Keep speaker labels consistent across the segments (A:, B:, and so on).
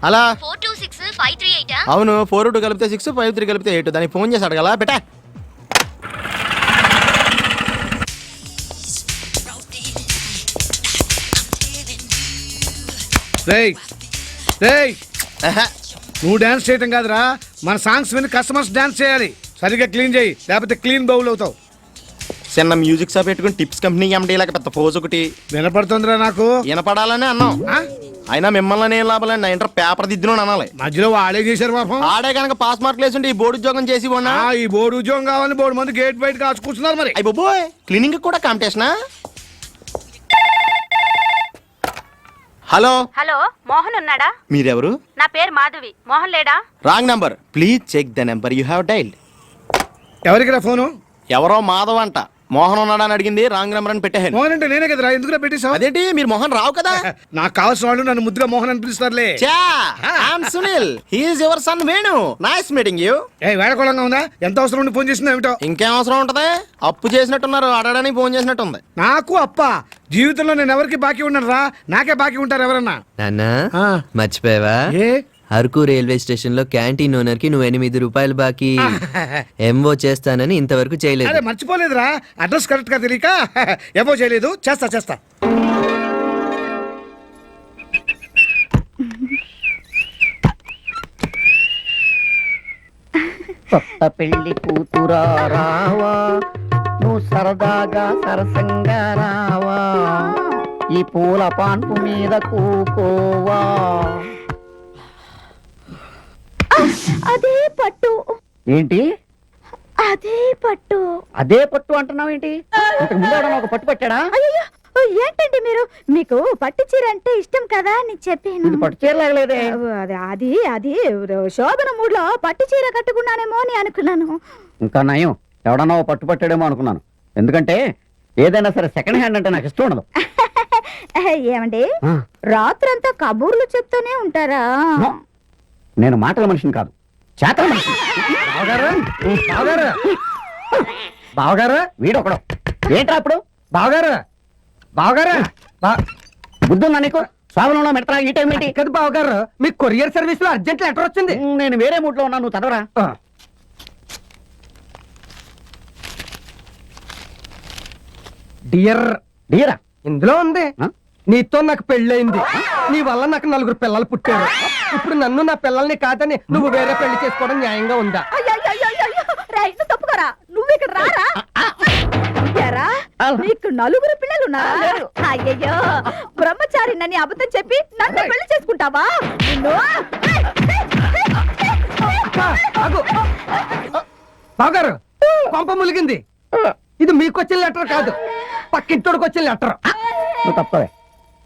A: అలా
B: 426-538
A: అవును 4-2 కలిపితే 6 5-3 కలిపితే 8 దానికి ఫోన్ చేసి అడగలా బెటా.
C: రేయ్ రేయ్ నువ్వు డాన్స్ చేయటం కాదురా, మన సాంగ్స్ విని కస్టమర్స్ డాన్స్ చేయాలి. సరిగ్గా క్లీన్ చేయి, లేకపోతే క్లీన్ బౌల్ అవుతావు.
A: చిన్న మ్యూజిక్ షాప్ పెట్టుకుని టిప్స్ కంపెనీ ఎండి లాగా పెద్ద పోజ్ ఒకటి
C: వినపడుతుందిరా నాకు.
A: వినపడాలని అన్నాం.
C: ఆ?
A: అయినా మిమ్మల్ని ఏం లాభాలని నా ఇంటర్ పేపర్ దిద్దును అనాలి.
C: మధ్యలో వాడే చేశారు పాపం.
A: ఆడే కనుక పాస్ మార్కులు వేసుంటే ఈ బోర్డు ఉద్యోగం చేసి ఉన్నా.
C: ఈ బోర్డు ఉద్యోగం కావాలని బోర్డు మంది గేట్ బయట కాచు కూర్చున్నారు మరి.
A: అయ్యి బాబోయ్, క్లీనింగ్ కూడా కాంపిటీషనా? హలో
D: హలో, మోహన్ ఉన్నాడా?
A: మీరెవరు?
D: నా పేరు మాధవి. మోహన్ లేడా?
A: Wrong number, please check the number you have dialled.
C: ఎవరికి ఫోను?
A: ఎవరో మాధవ్ అంట. మోహన్ ఉన్నాడా అని అడిగింది, రాంగ్ నెంబర్ అని పెట్టాను.
C: మోహన్ అంటే నేనే కదరా, ఎందుకు పెట్టేశావు?
A: అదేంటి మీరు మోహన్ రావు కదా?
C: నాకు కావాల్సిన వాళ్ళు నన్ను ముద్దుగా మోహన్ అని పిలుస్తారులే.
A: Sunil, he's your son Venu. Nice meeting you.
C: వేడకోళంగా ఉందా? ఎంత అవసరం ఉండి ఫోన్ చేసిందో ఏమిటో.
A: ఇంకేం అవసరం ఉంటది? అప్పు చేసినట్టున్నారు, అడగడానికి ఫోన్ చేసినట్టుంది.
C: నాకు అప్ప జీవితంలో నేను ఎవరికి బాకీ ఉన్నాను రా, నాకే బాకీ ఉంటారు ఎవరన్నా.
E: నాన్నా
C: ఆ.
E: మర్చిపోయావా?
C: ఏ
E: అరకు రైల్వే స్టేషన్ లో క్యాంటీన్ ఓనర్ కి నువ్వు 8 రూపాయలు బాకీ ఎంఓ చేస్తానని ఇంతవరకు చేయలేదు.
C: అరే మర్చిపోలేదురా, అడ్రస్ కరెక్ట్ గా తెలియక ఏమో చేయలేదు. చేస్తా చేస్తా.
F: కొత్త పెళ్లి కూతురా రావా, నువ్వు సరదాగా సరసంగా రావా, ఈ పూల పాన్పు మీద కూకోవా.
B: అదే పట్టు.
F: ఏంటి
B: అదే పట్టు.
F: అదే పట్టు అంటున్నావు ఏంటి? ఇంతకు ముందు ఎవడన్నా ఒక పట్టు పట్టాడా?
B: అయ్యో, ఏంటండి మీరు? మీకు పట్టు చీర అంటే ఇష్టం కదా అని చెప్పాను.
F: ఇది పట్టు చీరలాగలేదే.
B: అది అది శోభన మూడ్లో పట్టు చీర కట్టుకున్నానేమో అని అనుకున్నాను.
F: ఇంకా నయం, ఎవడన్నా ఓ పట్టు పట్టాడేమో అనుకున్నాను. ఎందుకంటే ఏదైనా సరే సెకండ్ హ్యాండ్ అంటే నాకు ఇష్టం ఉండదు.
B: ఏమండి, రాత్రంతా కబూర్లు చెప్తూనే ఉంటారా?
F: నేను మాటల మనిషిని కాదు, చేతల మనిషిని. బావగారు వీడొకడు. ఏంట్రా అప్పుడు?
G: బావగారు
F: బుద్ధున్నా నీకు? స్వావలంలో మెడతా ఈ టైం ఏంటి?
G: కదా బావగారు, మీకు కొరియర్ సర్వీస్ లో అర్జెంట్ లెటర్ వచ్చింది.
F: నేను వేరే మూడ్ లో ఉన్నా, నువ్వు చదవరా.
G: డియర్
F: డియరా
G: ఇందులో ఉంది, నీతో నాకు పెళ్ళయింది, నీ వల్ల నాకు 4 పిల్లలు పుట్టారు. ఇప్పుడు నన్ను నా పిల్లల్ని కాదని నువ్వు వేరే పెళ్లి చేసుకోవడం న్యాయంగా ఉందా?
B: తప్పుకోరా, నువ్వు ఇక్కడ రారా. నీకు 4 పిల్లలు ఉన్నారా? అయ్యయ్యో, బ్రహ్మచారి నన్ను అబద్ధం చెప్పి నన్ను పెళ్లి చేసుకుంటావా?
G: బావగారు, పంప ములిగింది. ఇది మీకు వచ్చిన లెటర్ కాదు, పక్కింటోడికి వచ్చిన లెటర్.
F: నువ్వు తప్పవే.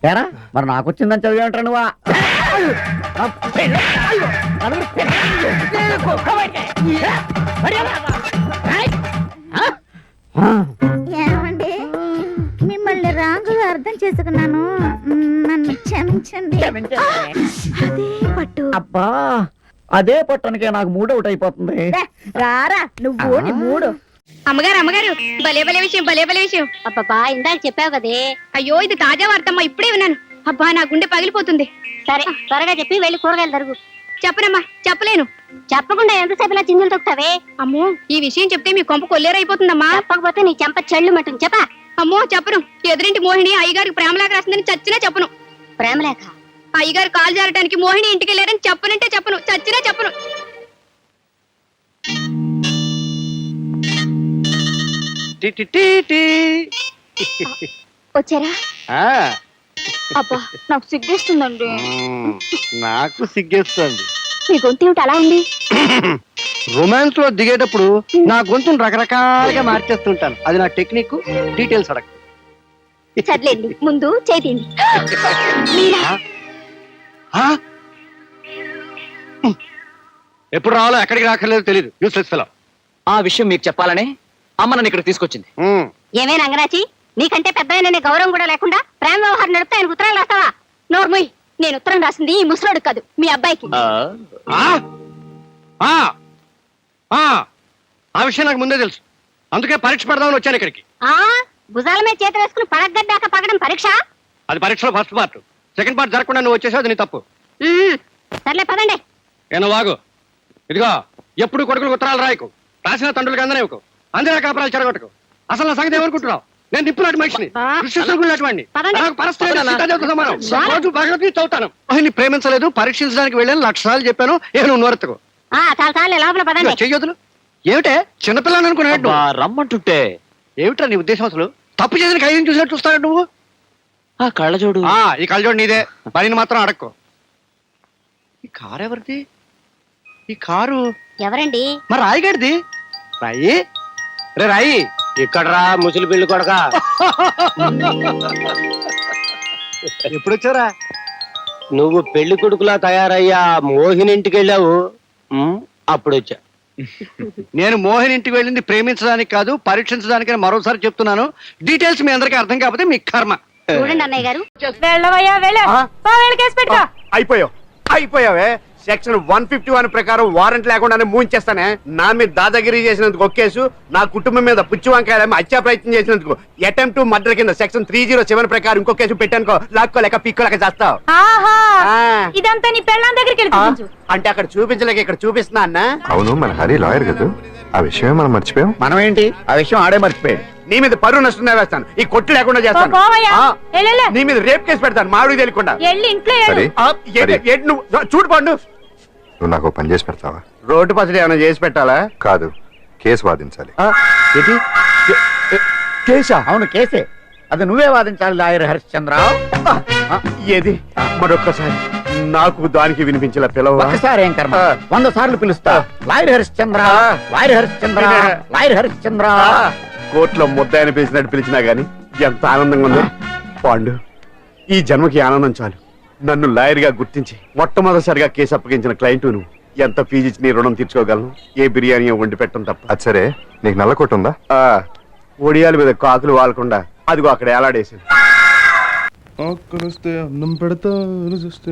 F: ఏరా మరి నాకు వచ్చిందని చదివేంటారు నువ్వా?
B: ఏమండి, మిమ్మల్ని రాంగుగా అర్థం చేసుకున్నాను, నన్ను క్షమించండి. అదే పట్టు.
F: అబ్బా, అదే పట్టణకే నాకు మూడ్ అవుట్ అయిపోతుంది.
B: రారా నువ్వు, నీ మూడు.
D: అమ్మగారు అమ్మగారు, భలే భలే విషయం, భలే భలే విషయం.
H: అబ్బా ఇందాక చెప్పావు కదే.
D: అయ్యో, ఇది తాజా వార్తమ్మా, ఇప్పుడే విన్నాను. అబ్బా, నా గుండె పగిలిపోతుంది.
H: సరే త్వరగా చెప్పి వెళ్ళి కూరగాయలు తరుగు.
D: చెప్పనమ్మా, చెప్పలేను.
H: చెప్పకుండా ఎంతసేపు ఇలా చిందులు తొక్కుతావే?
D: అమ్మో, ఈ విషయం చెప్తే మీ కొంప కొల్లేరైపోతుందమ్మా.
H: చెప్పకపోతే నీ చెంప చెళ్ళు మట్టుంది. చెప్పా.
D: అమ్మో, చెప్పను. ఎదురింటి మోహిని అయ్యగారికి ప్రేమలేఖ రాసిందని చచ్చినా చెప్పను.
H: ప్రేమలేఖ?
D: అయ్యగారు కాలు జారటానికి మోహిని ఇంటికి వెళ్ళారని చెప్పనంటే చెప్పను, చచ్చినా చెప్పను.
H: వచ్చారా? అబ్బా, నాకు సిగ్గేస్తుందండి.
I: నాకు సిగ్గేస్తుంది.
H: మీ గొంతు ఏమిటి అలా ఉంది?
I: రొమాన్స్ లో దిగేటప్పుడు నా గొంతును రకరకాలుగా మార్చేస్తుంటాను. అది నా టెక్నిక్. డీటెయిల్స్ అడగ.
H: చదిలేండి, ముందు చేతిండి.
I: ఎప్పుడు రావాలో ఎక్కడికి రాకర్లేదు తెలియదు. Useless fellow.
F: ఆ విషయం మీకు చెప్పాలని అమ్మ నన్ను ఇక్కడ తీసుకొచ్చింది.
H: ఏమే రంగనాచి, నీకంటే పెద్ద గౌరవం కూడా లేకుండా ప్రేమ వ్యవహారం నడిపితే ఆయనకు ఉత్తరాలు రాస్తావా? నోర్ముయ్, నేను ఉత్తరం రాసింది ఈ ముసలోడు కాదు, మీ అబ్బాయికి.
I: ఆ విషయం నాకు ముందే తెలుసు. అందుకే పరీక్ష పెడదామని వచ్చాను ఇక్కడికి.
H: భుజాల మీద చేతులు వేసుకుని పడగడ్డాక పగడం పరీక్ష?
I: అది పరీక్షలో ఫస్ట్ పార్ట్. సెకండ్ పార్ట్ జరగకుండా నువ్వు వచ్చేసావు, అది నీ తప్పు.
H: సర్లే పదండి.
I: ఏనో వాగు. ఇదిగో ఎప్పుడు కొడుకులు ఉత్తరాలు రాయకు, రాసిన తండ్రులకు అందనేవుకు, అందిన కాపురాలు చెడగొట్టకు. అసలు నా సంగతి ఏమనుకుంటున్నావు? నేను నిప్పులాంటి మనిషిని, కృష్ణుడిని.
H: పదండి.
I: నాకు పరస్పరం సీతాదేవితో సమానం. రోజు భగవద్గీత చదువుతాను. ఆయన్ని ప్రేమించలేదు, పరీక్షించడానికి వెళ్ళాను, 1,00,000 సార్లు చెప్పాను. నువ్వు నోరెత్తకు.
H: చాలా చాలే లోపల పదండి.
I: చెయ్యొద్దులు. ఏమిటే చిన్నపిల్లని అనుకున్నాడు?
E: రమ్మంటుంటే
I: ఏమిట్రా నీ ఉద్దేశం? అసలు తప్పు చేసిన ఖైదీని చూసినట్టు చూస్తాడు నువ్వు.
E: ఆ కళ్ళజోడు
I: ఈ కళ్ళజోడు నీదే, పనిని మాత్రం అడక్కు. ఈ కారు ఎవరిది? ఈ కారు
H: ఎవరండి?
I: మరి రాయిగాడిది. రాయి రే రాయి, ఇక్కడ రా ముసలి పిల్లి కొడక. ఎప్పుడు వచ్చారా?
J: నువ్వు పెళ్లి కొడుకులా తయారయ్యా మోహిని ఇంటికి వెళ్ళావు, అప్పుడు వచ్చా.
I: నేను మోహన్ ఇంటికి వెళ్ళింది ప్రేమించడానికి కాదు, పరీక్షించడానికి. మరోసారి చెప్తున్నాను, డీటెయిల్స్ మీ అందరికీ అర్థం కాకపోతే మీ కర్మ.
H: చూడండి అన్నయ్య గారు.
A: అయిపోయావే. సెక్షన్ 151 ప్రకారం వారెంట్ లేకుండానే మూయించేస్తానే. నా మీద దాదాగిరి చేసినందుకు ఒక కేసు, నా కుటుంబం మీద పుచ్చి వంకాయలేమో హత్యా ప్రయత్నం చేసినందుకు అటెంప్ట్ టు మర్డర్ కింద సెక్షన్ 307 ప్రకారం ఇంకో కేసు పెట్టానుకో, లాక్కోలేక పిక్కోలేక చేస్తావు.
H: ఇదంతా నీ పెళ్ళాం దగ్గరికి
A: అంటే అక్కడ చూపించలేక ఇక్కడ చూపిస్తున్నా అన్న.
K: అవును, మన హరి లాయర్ కదా, ఆ విషయమే మనం మర్చిపోయాం.
F: మనం ఏంటి ఆ విషయం ఆడే మర్చిపోయాడు.
A: నీ మీద పరువు నష్టం వేస్తాను, ఈ కొట్టు లేకుండా చేస్తాను. నీ మీద రేప్ కేసు పెడతాను, మామిడికి తెలియకుండా.
K: హరి,
A: నువ్వు చూడు పండు,
K: నువ్వు నాకు పని చేసి పెడతావా?
A: రోడ్డు పసడి ఏమైనా చేసి పెట్టాలా?
K: కాదు, కేసు వాదించాలి.
A: కేసా?
F: అవును కేసే, అది నువ్వే వాదించాలి లాయర్ హరిశ్చంద్ర.
A: ఏది మరొక్కసారి నాకు దానికి వినిపించిన పిలవ.
F: ఒకసారి ఏం కర్మ, 100 సార్లు పిలుస్తా. Lawyer Harishchandra, lawyer Harishchandra, lawyer Harishchandra.
A: కోర్టులో ముద్దాయని పిలిచినట్టు పిలిచినా గాని ఎంత ఆనందంగా ఉందో. పాండు, ఈ జన్మకి ఆనందం చాలు. నన్ను లాయర్ గా గుర్తించి మొట్టమొదటిసారిగా కేసు అప్పగించిన క్లయింట్ నువ్వు. ఎంత ఫీజు ఇచ్చి నీ రుణం తీర్చుకోగలను? ఏ బిర్యానీ వండి పెట్టడం తప్ప.
K: అది సరే, నీకు నల్ల కొట్టు ఉందా?
A: ఒడియాల మీద కాకులు వాలకుండా అదిగో అక్కడ ఏలాడేసింది.
C: వస్తే అన్నం పెడతా చూస్తే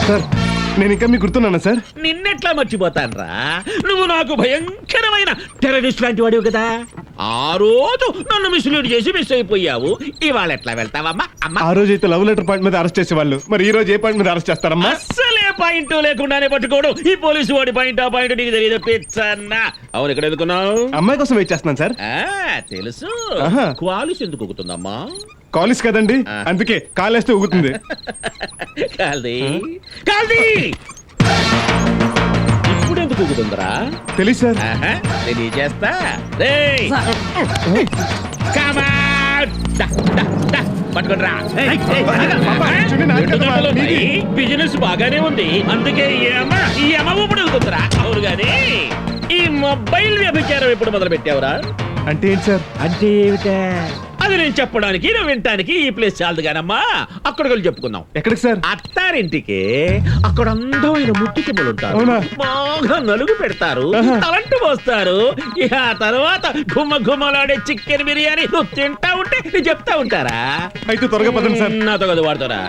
C: సార్, నేను ఇంకా మీకు గుర్తున్నానా సార్?
J: నిన్నెట్లా మర్చిపోతాన్రా? నువ్వు నాకు భయంకరమైన టెర్రరిస్ట్ లాంటి వాడివి కదా. ఆ రోజు నన్ను మిస్లీడ్ చేసి మిస్ అయిపోయావు. ఇవాళ ఎట్లా వెళ్తావమ్మా? అమ్మా,
C: ఆ రోజు అయితే లవ్ లెటర్ పాయింట్ మీద అరెస్ట్ చేసేవాళ్ళు, మరి ఈ రోజు ఏ పాయింట్ మీద అరెస్ట్ చేస్తారమ్మా?
J: అస్సలే పాయింట్ లేకుండానే పట్టుకోవడం ఈ పోలీసు వాడి పాయింట్. ఆ పాయింట్ నీకు తెలియదు పిచ్చన్నా. అవును, ఎక్కడ ఎందుకున్నావు?
C: అమ్మాయి కోసం వెయిట్ చేస్తున్నాను సార్.
J: తెలుసు.
C: ఆహా.
J: క్వాలిస్ ఎందుకు ఊగుతుందమ్మా?
C: కాలేజ్ కదండి, అందుకే కాలేస్తే ఊగుతుంది.
J: కాల్ది కాల్ది ఇప్పుడు ఎందుకు ఊగుతుందిరా?
C: తెలుసు సార్.
J: నేను చేస్తా. పట్టుకుంటరా. బిజినెస్ బాగానే ఉంది, అందుకే ఈ అమ్మ ఇప్పుడు వెళ్తుందిరా. అవును గాని ఈ మొబైల్ వ్యభిచారం ఎప్పుడు మొదలు పెట్టావురా?
C: అంటే ఏంటి సార్?
J: అంటే ఏమిటా? అది నేను చెప్పడానికి నువ్వు వినటానికి ఈ ప్లేస్ చాలదు కానమ్మా. అక్కడికి వెళ్ళి చెప్పుకుందాం.
C: ఎక్కడికి సార్?
J: అత్తారింటికి. అక్కడ అందమైన ముట్టికమ్మలు ఉంటారు, బాగా నలుగు పెడతారు, తలంటు పోస్తారు. ఇక తర్వాత గుమ్మ గుమ్మలాడే చికెన్ బిర్యానీ నువ్వు తింటా ఉంటే నేను చెప్తా ఉంటారా?
C: అయితే త్వరగా పదండి సార్.
J: నాతో కదా వాడతారా?